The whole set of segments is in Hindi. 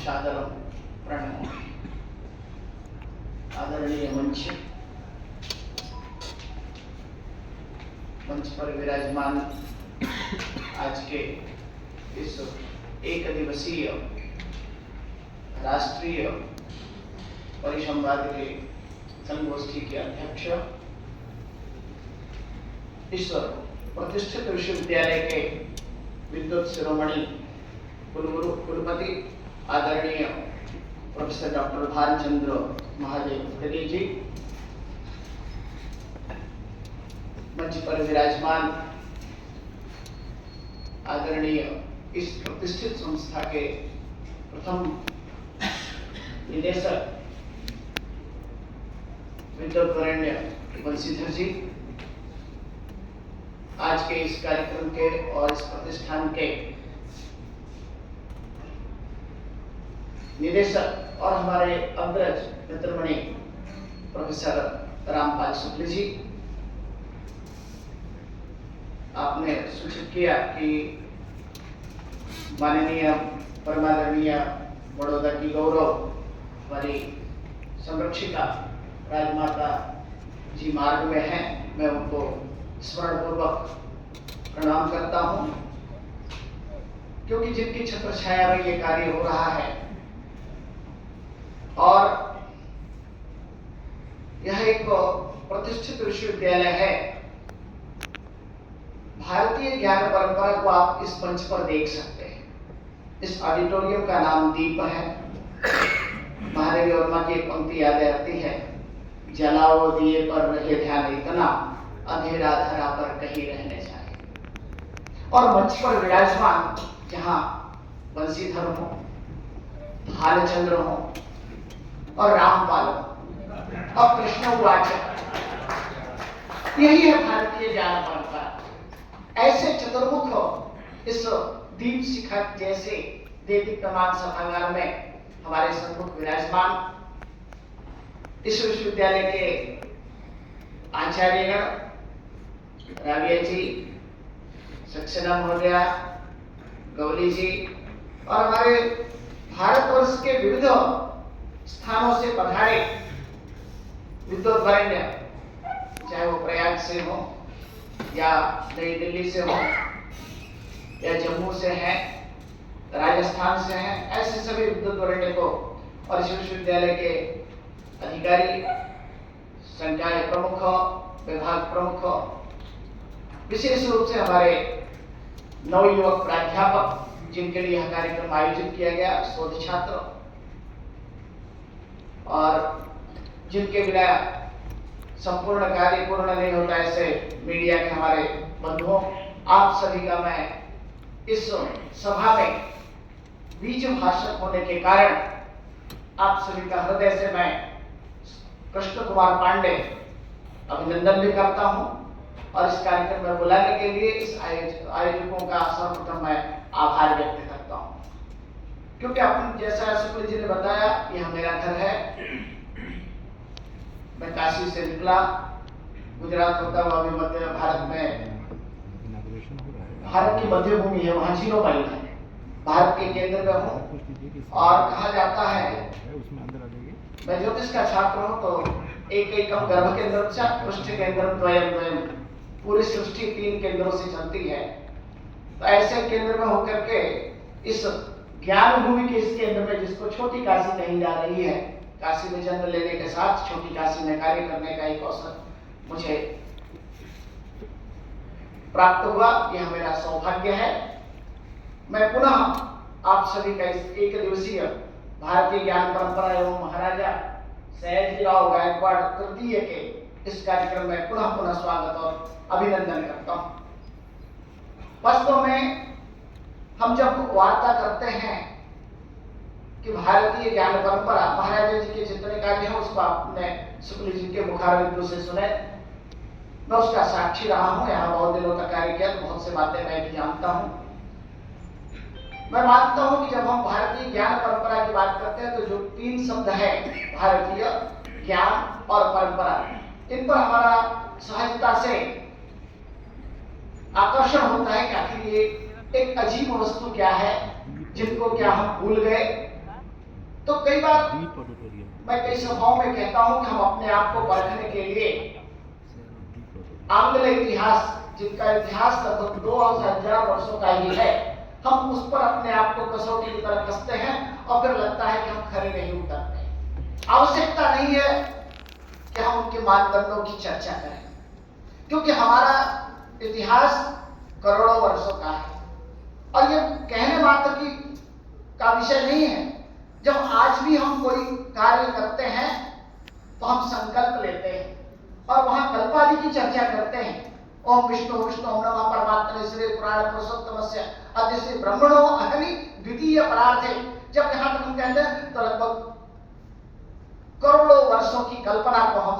सादर प्रणव। आदरणीय मंच पर विराजमान आज के इस एक दिवसीय राष्ट्रीय परिसंवाद के संगोष्ठी के अध्यक्ष, इस प्रतिष्ठित विश्वविद्यालय के विद्युत शिरोमणि कुलपति आदरणीय प्रोफेसर डॉक्टर भालचंद्र महादेव जी, मंच पर विराजमान आदरणीय इस प्रतिष्ठित संस्था के प्रथम निदेशक विद्युत वरेण्य बंशीधर जी, आज के इस कार्यक्रम के और इस प्रतिष्ठान के निदेशक और हमारे अग्रज मित्रमणि प्रोफेसर रामपाल शुक्ल जी, आपने सूचित किया कि माननीय परमादरणीय बड़ौदा की गौरव हमारी संरक्षिका राजमाता जी मार्ग में हैं। मैं उनको स्मरण पूर्वक प्रणाम करता हूं, क्योंकि जिनकी छत्र छाया में ये कार्य हो रहा है और यह एक प्रतिष्ठित विश्वविद्यालय है। भारतीय ज्ञान परंपरा को आप इस मंच पर देख सकते हैं। इस ऑडिटोरियम का नाम दीप है। महादेवी वर्मा की एक पंक्ति याद आती है, जलाओ दिए पर रहे ध्यान इतना, अंधेरा धरा पर कहीं रहने जाए। और मंच पर विराजमान जहां बंशीधर हो, भालचंद्र हो और रामपाल हो और कृष्ण उवाच, यही है भारतीय ज्ञान परंपरा। ऐसे चतुर्मुख इस दीप शिखा जैसे देदीप्यमान सभागार में हमारे सम्मुख विराजमान इस विश्वविद्यालय के आचार्य राबिया जी, सक्सेना महोदया, गौली जी और हमारे भारतवर्ष के विविध स्थानों से पधारे विद्युत वरेण्य, चाहे वो प्रयाग से हो या नई दिल्ली से हो या जम्मू से हैं, राजस्थान से हैं, ऐसे सभी विद्युत वरेण्य को और इस विश्वविद्यालय के अधिकारी, संकाय प्रमुख, विभाग प्रमुख, विशेष रूप से हमारे नवयुवक प्राध्यापक जिनके लिए यह कार्यक्रम आयोजित किया गया, शोध छात्र और जिनके बिना संपूर्ण कार्य पूर्ण नहीं होता, ऐसे मीडिया के हमारे बंधुओं, आप सभी का मैं इस सभा में बीज भाषक होने के कारण आप सभी का हृदय से मैं कृष्ण कुमार पांडे अभिनंदन भी करता हूं और इस कार्यक्रम में बुलाने के लिए इस आयोजकों का सर्वप्रथम मैं आभार व्यक्त करता हूं, क्योंकि अपन जैसा शुक्ल जी ने बताया, यह मेरा घर है। मैं काशी से निकला, गुजरात होता हुआ अभी मध्य भारत में, भारत की मध्य भूमि है, वहां 0 माइल है, भारत के केंद्र में हूँ और कहा जाता है, मैं ज्योतिष का छात्र हूँ, तो एक गर्भ केंद्र, पृष्ठ केंद्र द्वयम, पूरी सृष्टि 3 केंद्रों से चलती है। तो ऐसे केंद्र में होकर के इस ज्ञान भूमि के इस केंद्र में, जिसको छोटी काशी कही जा रही है, काशी में जन्म लेने के साथ छोटी काशी में कार्य करने का एक अवसर मुझे प्राप्त हुआ, यह मेरा सौभाग्य है। मैं पुनः आप सभी का इस एक दिवसीय भारतीय ज्ञान परंपरा एवं महाराजा सयाजीराव गायकवाड़ तृतीय के इस कार्यक्रम में पुनः स्वागत और अभिनंदन करता हूं। वास्तव में हम जब वार्ता करते हैं कि भारतीय ज्ञान परंपरा, महाराजा जी के जितने कार्य हैं उसको आपने शुक्ल जी के मुखारबिंदु से सुने, मैं उसका साक्षी रहा हूं। यहाँ बहुत दिनों तक कार्य किया, तो बहुत से बातें मैं भी जानता हूं। मैं मानता हूं कि जब हम भारतीय ज्ञान परंपरा की बात करते हैं, तो जो 3 शब्द है, भारतीय, ज्ञान और परंपरा, इन पर हमारा सहजता से आकर्षण होता है कि आखिर ये एक अजीब वस्तु क्या है, जिनको क्या हम भूल गए तो कई बार मैं कई सभाओं में कहता हूं कि हम अपने आप को परखने के लिए आंग्ल इतिहास, जिनका इतिहास लगभग 2000 वर्षों का ही है, हम उस पर अपने आप को कसौटी की तरह कसते हैं और फिर लगता है कि हम खरे नहीं उतरते। आवश्यकता नहीं है कि हम उनके मानदंडों की चर्चा करें, क्योंकि हमारा इतिहास करोड़ों वर्षों का है और ये कहने मात्र की का विषय नहीं है। जब आज भी हम कोई कार्य करते हैं तो हम संकल्प लेते हैं और वहां कल्पादि की चर्चा करते हैं। ओम विष्णु विष्णु ओम नमः परमात्मने श्री पुराण पुरुषोत्तमस्य अद्य श्री ब्रह्मणो अहनि द्वितीय परार्थे। जब यहां तक हम कहते हैं तो लगभग करोड़ों वर्षों की कल्पना को हम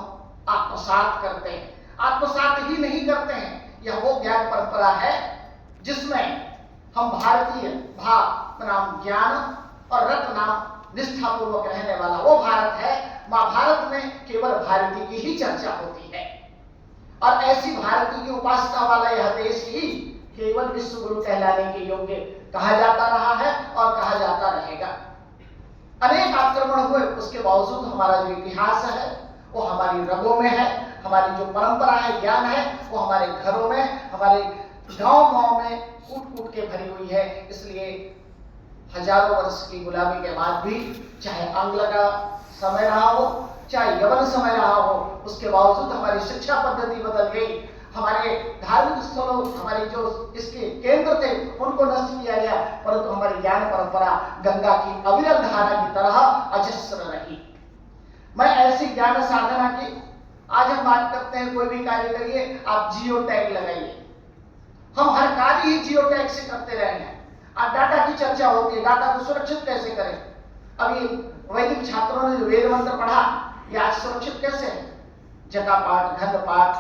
आत्मसात करते हैं। आत्मसात ही नहीं करते हैं, यह वो ज्ञान परंपरा है जिसमें हम भारतीय नाम ज्ञान और रत्न नाम निष्ठा पूर्वक रहने वाला वो भारत है। महाभारत में केवल भारती की ही चर्चा होती है और ऐसी भारती की उपासना वाला यह देश ही केवल विश्व गुरु कहलाने के योग्य कहा जाता रहा है और कहा जाता रहेगा। अनेक आक्रमण हुए, उसके बावजूद हमारा जो इतिहास है वो हमारी रगों में है। हमारी जो परंपरा है, ज्ञान है, वो हमारे घरों में, हमारे गांव-गांव में कूट कूट के भरी हुई है। इसलिए हजारों वर्ष की गुलामी के बाद भी, चाहे आंग्ल का समय रहा हो, चाहे यवन समय रहा हो, उसके बावजूद हमारी शिक्षा पद्धति बदल गई। हमारे धार्मिक स्थलों, हमारी जो इसके केंद्र थे, उनको नष्ट किया गया, परंतु हमारी ज्ञान परंपरा गंगा की अविरल धारा की तरह अजस्र रही। मैं ऐसी ज्ञान साधना की, आज हम बात करते हैं कोई भी कार्य करिए, आप जियो टैग लगाइए। हम हर कार्य ही जियो टैग से करते रहे हैं। आज डाटा की चर्चा होती है, डाटा को सुरक्षित कैसे करें। अभी वैदिक छात्रों ने जो वेद मंत्र पढ़ा, ये आज सुरक्षित कैसे है। जटा पाठ, घंट पाठ,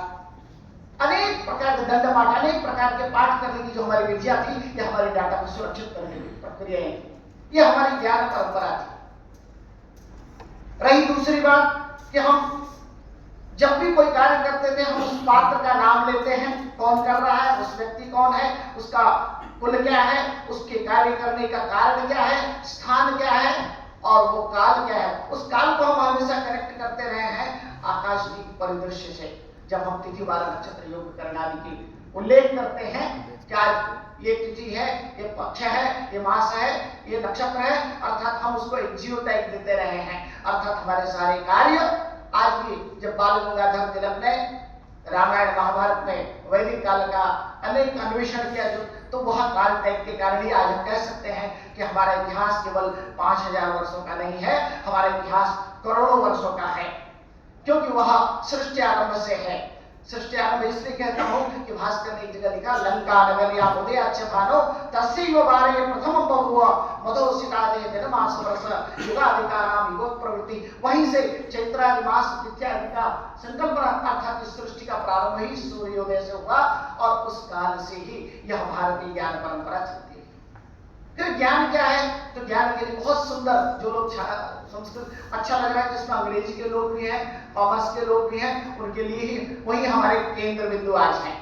अनेक प्रकार के दंड पाठ, अनेक प्रकार के पाठ करने की जो हमारी विद्या थी, ये हमारी डाटा को सुरक्षित करने की प्रक्रियाएं थी। ये हमारी ज्ञान परंपरा थी। रही दूसरी बात कि हम जब भी कोई कार्य करते थे, हम उस पात्र का नाम लेते हैं, कौन कर रहा है, उस व्यक्ति कौन है, उसका कुल क्या है, उसके कार्य करने का कारण क्या है, स्थान क्या है और वो काल क्या है। उस काल को हम हमेशा कनेक्ट करते रहे हैं आकाशदीप परिदृश्य से। जब हम तिथि वाला नक्षत्र योग करनादि की उल्लेख करते हैं कि आज ये तिथि है, ये पक्ष है, ये मास है, ये नक्षत्र है, अर्थात हम उसको एक जियो टैग देते रहे हैं। अर्थात हमारे सारे कार्य आज भी, जब बाल गंगाधर तिलक ने रामायण महाभारत में वैदिक काल का अनेक अन्वेषण किया, तो वह काल टैग के कारण ही आज हम कह सकते हैं कि हमारा इतिहास केवल 5000 वर्षों का नहीं है, हमारा इतिहास करोड़ों वर्षों का है, क्योंकि वह सृष्टि आरंभ से है। सृष्टि आरंभ इसलिए कहता हूं कि भास्कर ने एक जगह लिखा, लंका नगरिया उदय अच्छभानो तस्यैव वारे प्रथमं बभूव मधुसितादे दिनमास वर्ष युगादिका नाम युगोत् प्रवृत्ति। वहीं से चैत्रादि मास इत्यादि का संकल्पना, अर्थात इस सृष्टि का प्रारंभ ही सूर्योदय से हुआ और उस काल से ही यह भारतीय ज्ञान परंपरा चलती है। फिर ज्ञान क्या है, तो ज्ञान के लिए बहुत सुंदर, जो लोग संस्कृत अच्छा लग रहा है, जिसमें अंग्रेजी के लोग भी हैं, कॉमर्स के लोग भी हैं, उनके लिए ही वही हमारे केंद्र बिंदु आज हैं।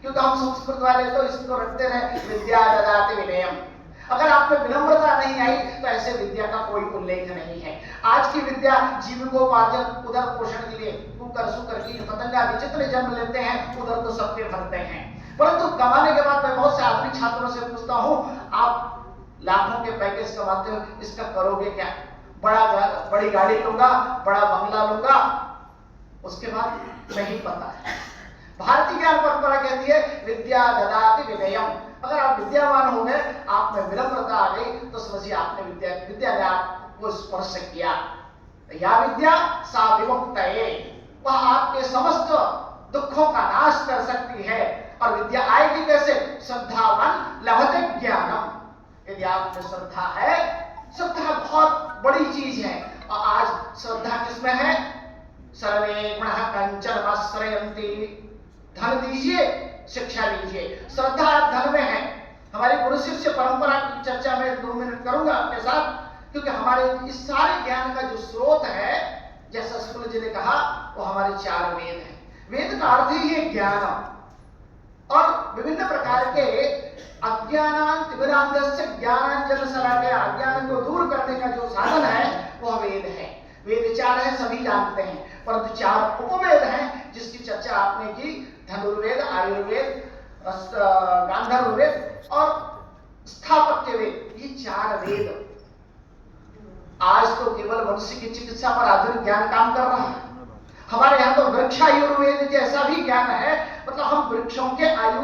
क्योंकि हम संस्कृत वाले तो इसको रखते रहे, विद्या ददाति विनयम। अगर आप में विनम्रता नहीं आई तो ऐसे विद्या का कोई उल्लेख नहीं है। आज की विद्या जीविकोपार्जन, उदर पोषण के लिए कुकर सुकर कीट पतंग आदि जितने जन्म लेते हैं, उधर तो सबके भरते हैं, परंतु कमाने के बाद मैं बहुत से आदमी छात्रों से पूछता हूं, आप लाखों के पैकेज कमाते हो, इसका करोगे क्या। बड़ी गाड़ी लूंगा, बड़ा बंगला लूंगा, उसके बाद नहीं पता है। भारतीय ज्ञान परंपरा कहती है विद्या ददाति विनयम। अगर आप विद्यावान हो गए, आप में विनम्रता आ गई, तो समझिए आपने विद्या ने आपको स्पर्श किया। या विद्या सा विमुक्तये, वह आपके समस्त दुखों का नाश कर सकती है। और विद्या आएगी कैसे, श्रद्धावान लभते ज्ञानम। यदि आप में श्रद्धा है, श्रद्धा बहुत बड़ी चीज है। और आज श्रद्धा किसमें है, सर्वे गुणः कंचन आश्रयन्ति। धन दीजिए, शिक्षा लीजिए, श्रद्धा धन में है। हमारी गुरु शिष्य परंपरा की चर्चा में 2 मिनट करूंगा आपके साथ, क्योंकि हमारे इस सारे ज्ञान का जो स्रोत है, जैसा शुक्ल जी ने कहा, वो हमारे 4 वेद हैं। वेद का अर्थ ही है ज्ञान, और विभिन्न प्रकार के अज्ञानान तिमिरांधस्य ज्ञानांजन शलाकया, अज्ञान को दूर करने का जो साधन है, वह वेद है। वेद 4 है, सभी जानते हैं, परंतु 4 उपवेद हैं जिसकी चर्चा आपने की। धनुर्वेद, आयुर्वेद, गांधर्व वेद और स्थापत्य वेद, ये 4 वेद। आज तो केवल मनुष्य की चिकित्सा पर आधुनिक ज्ञान काम कर रहा है। हमारे यहाँ तो वृक्षायुर्वेद जैसा भी ज्ञान है, मतलब हम वृक्षों के आयु,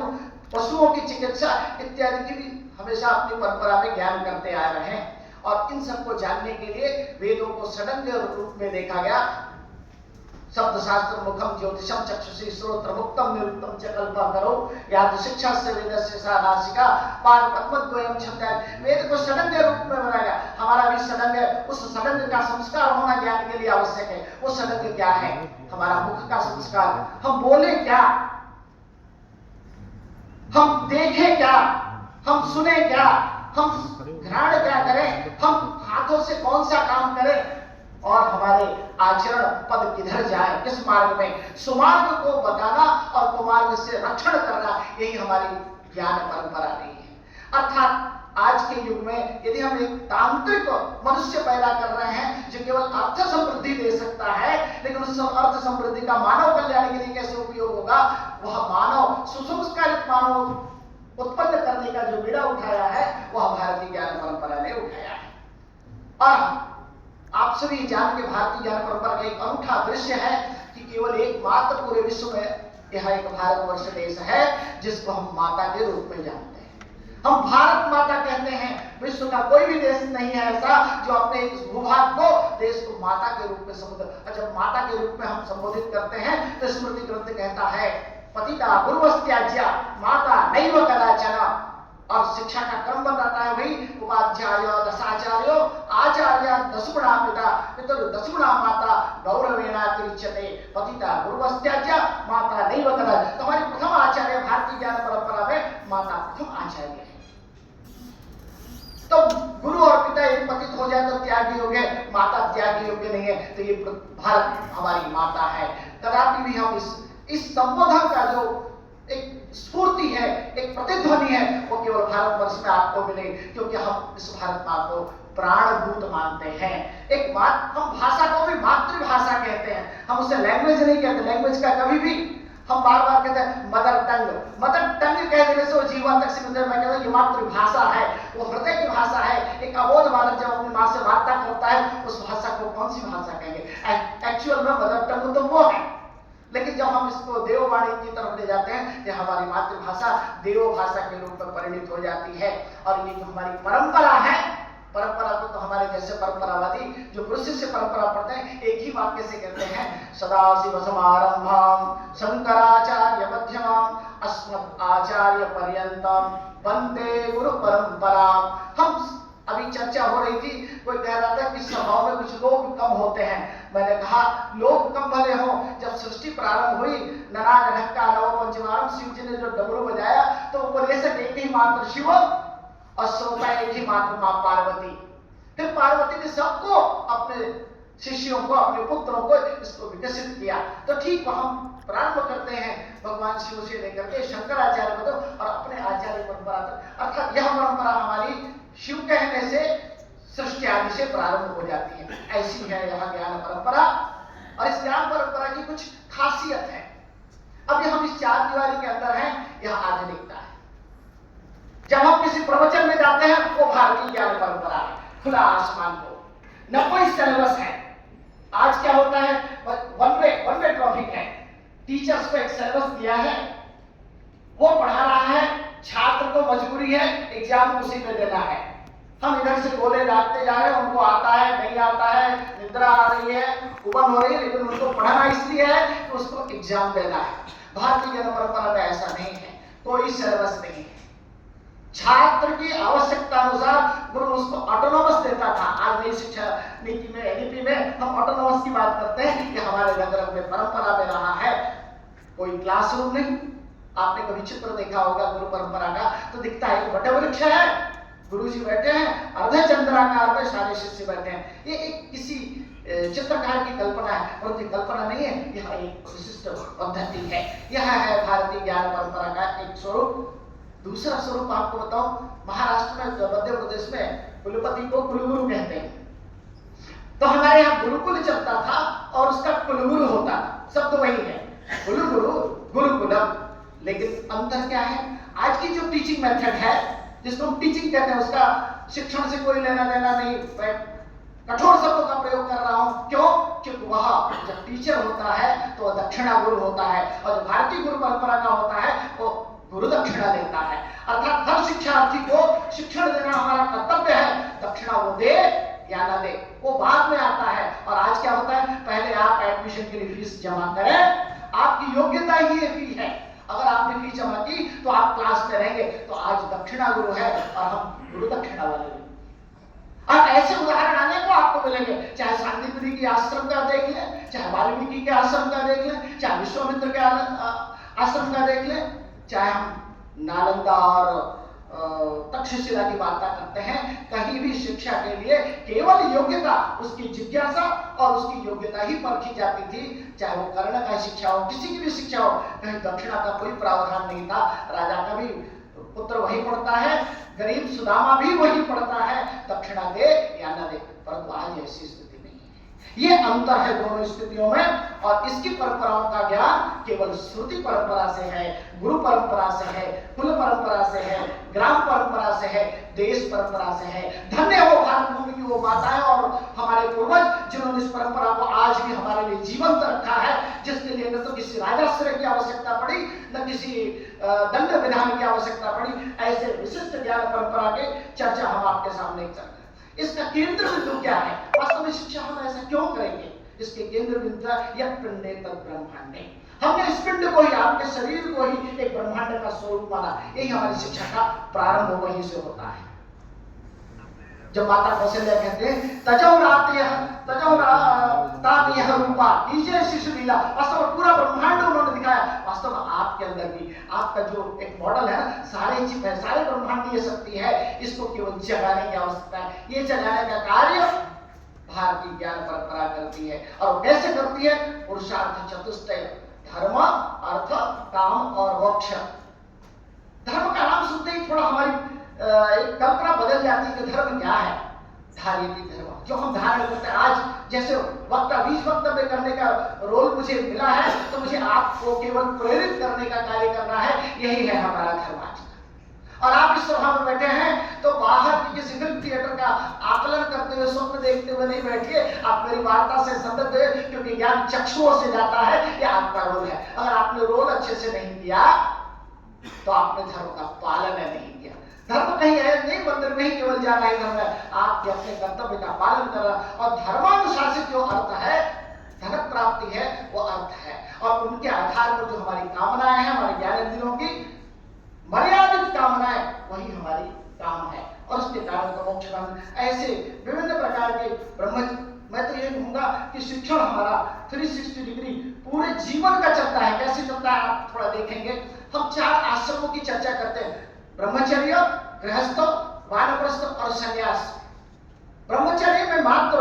पशुओं की चिकित्सा इत्यादि की भी हमेशा अपनी परंपरा में ज्ञान करते आ रहे हैं। और इन सबको जानने के लिए वेदों को षडंग रूप में देखा गया। शब्द शास्त्र मुखम ज्योतिषम चक्षुषी श्रोत्र मुक्तम निरुक्तम च कल्पकरो याद शिक्षा से वेदस्य सा नासिका पाद पद्मद्वयम छंदः। वेद को षडंग रूप में बनाया गया। हमारा भी षडंग है, उस षडंग का संस्कार होना ज्ञान के लिए आवश्यक है। वो षडंग क्या है? हमारा मुख का संस्कार, हम बोले क्या, हम देखें क्या, हम सुने क्या, हम घ्राण क्या करें, हम हाथों से कौन सा काम करें, और हमारे आचरण पद किधर जाए, किस मार्ग में, सुमार्ग को बताना और कुमार्ग से रक्षण करना, यही हमारी ज्ञान परंपरा रही है। अर्थात आज के युग में यदि हम एक तांत्रिक मनुष्य पैदा कर रहे हैं जो केवल अर्थ समृद्धि दे सकता है, लेकिन उस अर्थ समृद्धि का मानव कल्याण के लिए कैसे उपयोग होगा, वह मानव सुसंस्कारित मानव उत्पन्न करने का जो बीड़ा उठाया है, वह भारतीय ज्ञान परंपरा ने उठाया है। और आप सभी जान के भारतीय ज्ञान परंपरा का एक अनूठा दृश्य है कि केवल एकमात्र पूरे विश्व में यह एक भारतवर्ष देश है जिसको हम माता के रूप में जानते हैं। हम भारत माता कहते हैं। विश्व का कोई भी देश नहीं है ऐसा जो अपने इस भूभाग को, देश को माता के रूप में संबोधित, जब माता के रूप में हम संबोधित करते हैं तो स्मृति ग्रंथ कहता है पतिता गुरुवस्त्याज्या माता नैव कदाचन। और शिक्षा का क्रम बताता है वही उपाध्याय दशाचार्यो आचार्य दशगुणा पिता पितृ दशगुणा माता गौरवेणा तिरिच्यते पतिता गुरुवस्त्याज्या माता नैव कदाचन। तो हमारी प्रथम आचार्य भारतीय ज्ञान परंपरा में माता प्रथम आचार्य है। तो गुरु और पिता एक पतित हो जाए तो त्यागी हो गए, माता त्यागी योग्य नहीं है, तो ये भारत हमारी माता है। कदापि भी हम इस संबोधन का जो एक स्फूर्ति है, एक प्रतिध्वनि है, वो केवल भारतवर्ष में आपको मिले, क्योंकि हम इस भारत माँ को प्राणभूत मानते हैं। एक बात, हम भाषा को भी मातृभाषा कहते हैं, हम उसे लैंग्वेज नहीं कहते। लैंग्वेज का कभी भी हम बार बार कहते हैं मदर टंग, मदर टंग कह देने से वो जीवन तक सीमित है। मैं कहता हूँ ये मातृभाषा है, वो हृदय की भाषा है। एक अबोध बालक जब अपनी माँ से वार्ता करता है, उस भाषा को कौन सी भाषा कहेंगे? एक्चुअल में मदर टंग तो वो है, लेकिन जब हम इसको देववाणी की तरफ ले जाते हैं, ये हमारी मातृभाषा देव भाषा के रूप में परिणित हो जाती है। और ये जो हमारी परंपरा है, परंपरा को तो हमारे जैसे परंपरावादी जो कृषि से परंपरा पढ़ते हैं, एक ही वाक्य से कहते हैं सदाशिव समारंभाम शंकराचार्य मध्यमाम अस्मत् आचार्य पर्यंतम वंदे गुरु परंपराम। हम अभी चर्चा हो रही थी, कोई कह रहा था कि सभाओं में कुछ लोग कम होते हैं। मैंने कहा लोग कम भले हो, जब सृष्टि प्रारंभ हुई ननाद ढक्का नव पंचमारम, शिव जी ने जो डमरू बजाया तो उपदेशक एक ही मात्र शिव और श्रोता एक ही मात्र मां पार्वती। फिर पार्वती ने सबको, अपने शिष्यों को, अपने पुत्रों को इसको विकसित किया। तो ठीक हम प्रारंभ करते हैं भगवान शिव से लेकर के शंकराचार्य को और अपने आचार्य परंपरा तक। अर्थात यह परंपरा हमारी शिव कहने से सृष्टि आदि से प्रारंभ हो जाती है। ऐसी है यह ज्ञान परंपरा। और इस ज्ञान परंपरा की कुछ खासियत है। अभी हम इस चार दीवारी के अंदर हैं, यह आधुनिकता है। जब हम किसी प्रवचन में जाते हैं, वो भारतीय ज्ञान परंपरा है, खुला आसमान को, न कोई सिलेबस है। आज क्या होता है, वन वे ट्रैफिक है। टीचर्स को एक सिलेबस दिया है, वो पढ़ा रहा है, छात्र को मजबूरी है एग्जाम उसी में देना है। हम इधर से गोले डालते जा रहे हैं, उनको आता है नहीं आता है, निद्रा आ रही है, उबन हो रही है, लेकिन उनको पढ़ना इसलिए है कि उसको एग्जाम देना है। भारतीय ज्ञान परंपरा में ऐसा नहीं है, कोई सिलेबस नहीं है। छात्र की आवश्यकता अनुसार गुरु उसको ऑटोनॉमस देता था। आज नई शिक्षा नीति में, एनईपी में हम ऑटोनॉमस की बात करते हैं, कि हमारे नगर में परंपरा में रहा है। कोई क्लासरूम नहीं। आपने कभी चित्र देखा होगा गुरु परंपरा का, तो दिखता है कि वट वृक्ष है, गुरुजी बैठे हैं, अर्ध चंद्राकार में सारे शिष्य बैठे हैं। ये एक किसी चित्रकार की कल्पना है, परंतु कल्पना नहीं है, यह एक विशिष्ट पद्धति है। यह है भारतीय ज्ञान परंपरा का एक स्वरूप। दूसरा स्वरूप आपको बताऊं, महाराष्ट्र में, मध्य प्रदेश में कुलपति को कुलगुरु कहते हैं। तो हमारे यहाँ गुरुकुल चलता था और उसका कुलगुरु होता था, शब्द वही है, कुलगुरु गुरुकुलम। लेकिन अंतर क्या है, आज की जो टीचिंग मेथड है जिसको हम टीचिंग कहते हैं, उसका शिक्षण से कोई लेना देना नहीं। मैं कठोर शब्दों का प्रयोग कर रहा हूं, क्यों? क्योंकि वह जब टीचर होता है तो वह दक्षिणा गुरु होता है, और जो भारतीय गुरु परंपरा का होता है वो गुरु दक्षिणा देता है। अर्थात हर शिक्षार्थी को शिक्षण देना हमारा कर्तव्य है, दक्षिणा वो दे या ना दे वो बाद में आता है। और आज क्या होता है, पहले आप एडमिशन के लिए फीस जमा करें, आपकी योग्यता ही ये फी है। अगर आपने फीस जमा की तो आप क्लास में रहेंगे। तो आज दक्षिणा गुरु है और हम गुरु दक्षिणा वाले हैं। और ऐसे उदाहरण आने को आपको मिलेंगे, चाहे शांतिपुरी के आश्रम का देख लें, चाहे वाल्मीकि के आश्रम का देख लें, चाहे विश्वामित्र के आश्रम का देख लें, चाहे हम नालंदा और तक्षशिला की बात करते हैं। कहीं भी शिक्षा के लिए केवल योग्यता, उसकी जिज्ञासा और उसकी योग्यता ही परखी जाती थी, चाहे वो कर्ण का शिक्षा हो, किसी की भी शिक्षा हो। कहीं दक्षिणा का कोई प्रावधान नहीं था। राजा का भी पुत्र वही पढ़ता है, गरीब सुदामा भी वही पढ़ता है, दक्षिणा दे या न दे। परंतु आज ऐसी स्थिति नहीं है। ये अंतर है दोनों स्थितियों में। और इसकी परंपराओं का ज्ञान केवल श्रुति परंपरा से है, गुरु परंपरा से है, कुल परंपरा से है, ग्राम परंपरा से है, देश परंपरा से है। धन्य हो भारत भूमि की वो माताएं और हमारे पूर्वज जिन्होंने इस परंपरा को आज भी हमारे लिए जीवंत रखा है, जिसके लिए न तो किसी राजाश्रय की आवश्यकता पड़ी, न किसी दंड विधान की आवश्यकता पड़ी। ऐसे विशिष्ट ज्ञान परंपरा के चर्चा हम आपके सामने कर रहे हैं। इसका केंद्र बिंदु क्या है? वास्तव में शिक्षा हम ऐसा क्यों करेंगे? इसके केंद्र बिंदु यह पिंडे तद ब्रह्मांडे। हमने इस पिंड को ही, आपके शरीर को ही एक ब्रह्मांड का स्वरूप माना। यही हमारी शिक्षा का प्रारंभ वहीं से होता है। जब माता कौशल्या कहते हैं तजौ तातयः रूपा, कीजिए शिशु लीला, वास्तव में पूरा ब्रह्मांड उन्होंने दिखाया। वास्तव में आपके अंदर भी आपका जो एक मॉडल है ना, सारे चिप है, सारे ब्रह्मांडीय शक्ति है, इसको केवल जगाने की आवश्यकता है। ये जगाने का कार्य भारतीय ज्ञान परंपरा करती है। और कैसे करती है? पुरुषार्थ चतुष्टय, धर्म, अर्थ, काम और मोक्ष। धर्म का नाम सुनते ही थोड़ा हमारी एक कल्पना बदल जाती है कि धर्म क्या है। धार्यति धर्म, जो हम धारण करते हैं। आज जैसे बीच वक्तव्य करने का रोल मुझे मिला है, तो मुझे आपको केवल प्रेरित करने का कार्य करना है। यही है हमारा धर्म आज का। और आप इस सभा में बैठे हैं तो बाहर की किसी फिल्म थिएटर का आकलन करते हुए, स्वप्न देखते हुए नहीं बैठिए। आप मेरी वार्ता से संबंध है, क्योंकि ज्ञान चक्षुओं से जाता है, ये आपका रोल है। अगर आपने रोल अच्छे से नहीं किया तो आपने धर्म का पालन नहीं किया। धर्म कहीं है नहीं, मंदिर में ही केवल जाना ही धर्म है। आपके अपने कर्तव्य का पालन करना। और धर्मानुशासित जो अर्थ है, धन प्राप्ति है, वो अर्थ है। और उनके आधार पर जो हमारी कामनाएं हैं, हमारे ज्ञानेंद्रियों की मर्यादित कामनाएं, वही हमारी काम है। और उसके कारण तो मोक्ष बंध, ऐसे विभिन्न प्रकार के ब्रह्म। मैं तो ये कहूंगा कि शिक्षण हमारा 360 डिग्री पूरे जीवन का चलता है। कैसे चलता है आप थोड़ा देखेंगे। हम 4 आश्रमों की चर्चा करते हैं, ब्रह्मचर्य, गृहस्थ, वानप्रस्थ और संन्यास। ब्रह्मचर्य में मात्र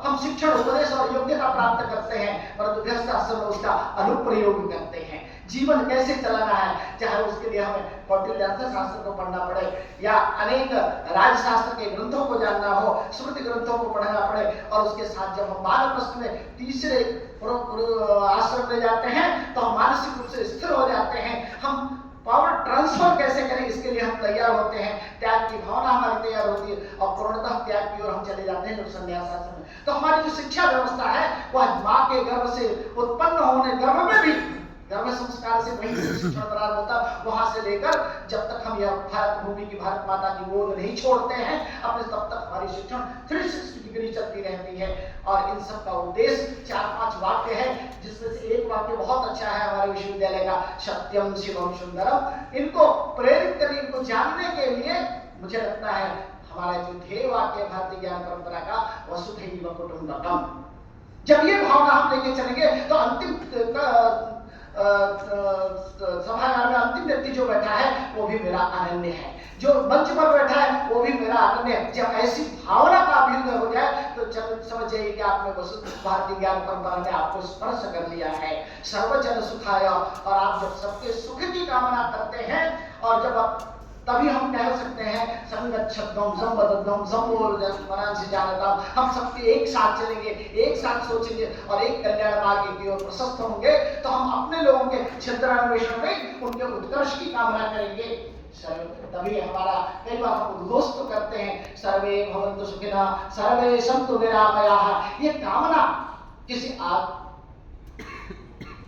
हम शिक्षण, उपदेश और योग्यता प्राप्त करते हैं, परंतु गृहस्थ आश्रम में उसका अनुप्रयोग करते हैं। जीवन कैसे चलाना है, चाहे उसके लिए हमें कौटिल्य अर्थशास्त्र को पढ़ना पड़े या अनेक राजशास्त्र के ग्रंथों को जानना हो, स्मृति ग्रंथों को पढ़ना पड़े। और उसके साथ जब हम वानप्रस्थ में तीसरे आश्रम में जाते हैं तो हम मानसिक रूप से स्थिर हो जाते हैं। हम पावर ट्रांसफर कैसे करें, इसके लिए हम तैयार होते हैं। त्याग की भावना हमारी तैयार होती है और पूर्णतः त्याग की ओर हम चले जाते हैं जब संन्यास आश्रम में। तो हमारी जो शिक्षा व्यवस्था है वह माँ के गर्भ से उत्पन्न होने, गर्भ में भी गर्भ संस्कार से वही शिक्षण प्रारंभ होता, वहां से लेकर जब तक हम यह भारत भूमि की, भारत माता की गोद नहीं छोड़ते हैं अपने, तब तक हमारी शिक्षण 360 डिग्री चलती रहती है। और इन सब का उद्देश्य 4-5 वाक्य है, जिसमें से एक वाक्य बहुत अच्छा है हमारे विश्वविद्यालय का, सत्यम शिवम सुंदरम। इनको प्रेरित करें, इनको जानने के लिए मुझे लगता है हमारा जो ध्येय वाक्य भारतीय ज्ञान परंपरा का, वसुधैव कुटुंबकम। जब ये भावना हम लेके चलेंगे तो अंतिम सभागार में अंतिम व्यक्ति जो बैठा है वो भी मेरा अनन्य है, जो मंच पर बैठा है वो भी मेरा अनन्य है। जब ऐसी भावना का अभ्युदय हो जाए तो समझ जाइए कि आपने भारतीय ज्ञान परंपरा ने आपको स्पर्श कर लिया है। सर्वजन सुखाय, और आप जब सबके सुख की कामना करते हैं और जब आप तभी हम कह सकते हैं संगच्छद्दम संबद्धम संबोधन से जानता। हम सब एक साथ चलेंगे, एक साथ सोचेंगे और एक कल्याण मार्ग की ओर प्रशस्त होंगे, तो हम अपने लोगों के छिद्रान्वेषण में उनके उत्कर्ष की कामना करेंगे। तभी हमारा कई बार हम उद्घोष तो करते हैं सर्वे भवन्तु सुखिनः सर्वे सन्तु निरामयाः। ये कामना किसी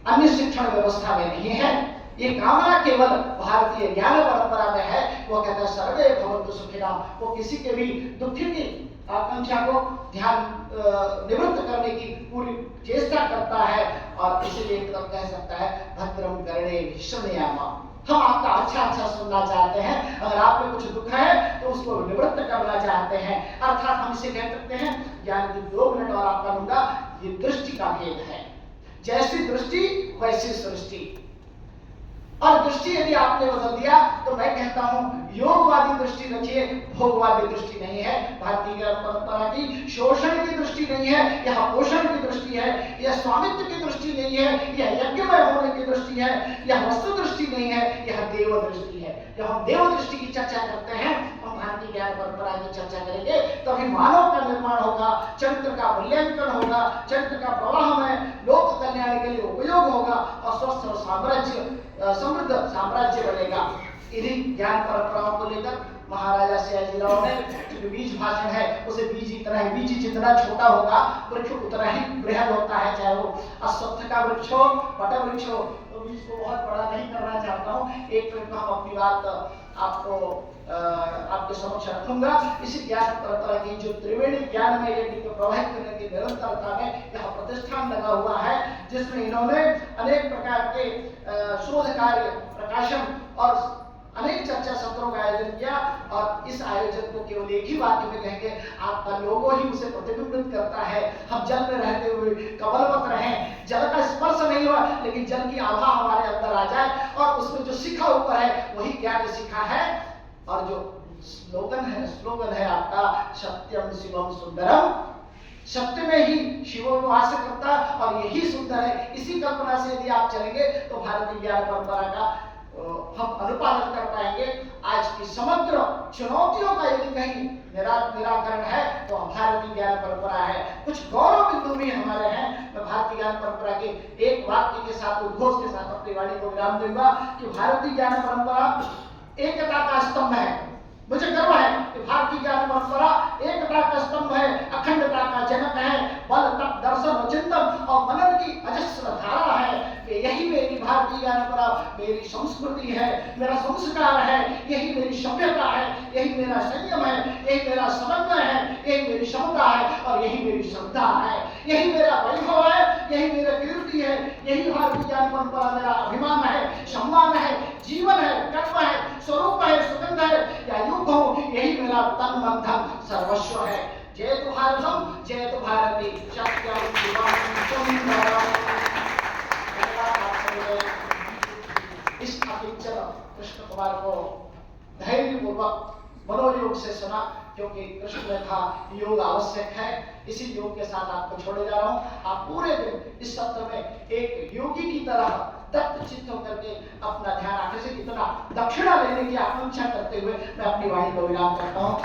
अन्य शिक्षण व्यवस्था में नहीं है, ये कामना केवल भारतीय ज्ञान परंपरा में है। वो कहता है सर्वे भवन्तु सुखिनः, वो किसी के भी दुखी की आकांक्षा को ध्यान निवृत्त करने की पूरी चेष्टा करता है। और इसीलिए एकदम कह सकता है भद्रम कर्णेभिः शृणुयाम। हम आपका अच्छा सुनना चाहते हैं, अगर आप में कुछ दुख है तो उसको निवृत्त करना चाहते हैं। अर्थात हम इसे कह सकते हैं, ज्ञान की 2 मिनट और आपका लूंगा, ये दृष्टि का भेद है। जैसी दृष्टि वैसी सृष्टि। और दृष्टि यदि आपने बदल दिया तो मैं कहता हूं योगवादी दृष्टि रखिए, भोगवादी दृष्टि नहीं है। भारतीय ज्ञान परंपरा की शोषण की दृष्टि नहीं है, यह पोषण की दृष्टि है, यह स्वामित्व की दृष्टि नहीं है, यह यज्ञमय होने की दृष्टि है, यह वस्तु दृष्टि नहीं है, यह देव दृष्टि है। जब हम देव दृष्टि की चर्चा करते हैं, हम भारतीय ज्ञान परंपरा की चर्चा करेंगे, तभी मानव का निर्माण होगा, चरित्र का मूल्यांकन होगा, चरित्र का प्रवाह में लोक कल्याण के लिए उपयोग होगा और स्वस्थ और समृद्ध साम्राज्य बनेगा। इन्हीं ज्ञान परंपराओं को लेकर महाराजा सयाजीराव ने जो बीज भाषण है, उसे बीज इतना ही, बीज जितना छोटा होगा वृक्ष उतना ही बृहद होता है। चाहे वो अश्वत्थ का वृक्ष हो, वट वृक्ष हो, तो बीज को बहुत बड़ा नहीं करना चाहता हूँ। एक मिनट में हम अपनी बात आपको आपके समक्ष रखूंगा। इसी ज्ञान परंपरा की जो त्रिवेणी ज्ञान में यज्ञ को प्रवाहित करने की निरंतरता में यह प्रतिष्ठान लगा हुआ है, जिसमें इन्होंने अनेक प्रकार के शोध कार्य, प्रकाशन और अनेक चर्चा सत्रों का आयोजन किया। और इस आयोजन को केवल एक ही वाक्य में कहेंगे, आपका लोगो ही उसे प्रतिबिंबित करता है। हम जल में रहते हुए कमलवत रहें, जल का स्पर्श नहीं हुआ लेकिन जल की आभा हमारे अंदर आ जाए, और उसमें जो शिखा ऊपर है वही ज्ञान शिखा है। और जो स्लोगन है आपका सत्यम शिवम सुंदरम, सत्य में ही शिव वास करता और यही सुंदर है। इसी कल्पना से यदि आप चलेंगे तो भारतीय ज्ञान परंपरा का हम अनुपालन कर पाएंगे। आज की समग्र चुनौतियों का यदि कहीं निराकरण है तो भारतीय ज्ञान परंपरा है। कुछ गौरव बिंदु भी हमारे हैं। मैं भारतीय ज्ञान परंपरा के एक वाक्य के साथ, उद्घोष के साथ अपनी वाणी को विराम दूंगा कि भारतीय ज्ञान परंपरा एकता का स्तंभ है। मुझे गर्व है कि भारतीय ज्ञान परंपरा एकता का स्तंभ है, अखंडता का जनक है, बल तप दर्शन और चिंतन और मनन की अजस्र धारा है। यही मेरी भारतीय ज्ञान परंपरा, मेरी संस्कृति है, मेरा संस्कार है, यही मेरी सभ्यता है, यही मेरा संयम है, यही मेरा समन्वय है, यही मेरी क्षमता है और यही मेरी श्रद्धा है, यही मेरा वैभव है, यही मेरा कीर्ति है, यही भारतीय ज्ञान परंपरा मेरा अभिमान है, सम्मान है, जीवन है, कर्म है, स्वरूप है, सुगंध है या युग हो, यही मेरा तन मन धन सर्वस्व है। जय तु भारतम, जय तु भारती, सत्यम शिवम सुंदरम। इस अकिंचन कृष्ण कुमार को धैर्य पूर्वक मनोयोग से सुना, क्योंकि कृष्ण ने कहा योग आवश्यक है। इसी योग के साथ आपको छोड़े जा रहा हूं। आप पूरे दिन इस सत्र में एक योगी की तरह दत्त चित्त होकर के अपना ध्यान आगे से इतना दक्षिणा लेने की आकांक्षा करते हुए मैं अपनी वाणी को विराम करता हूं।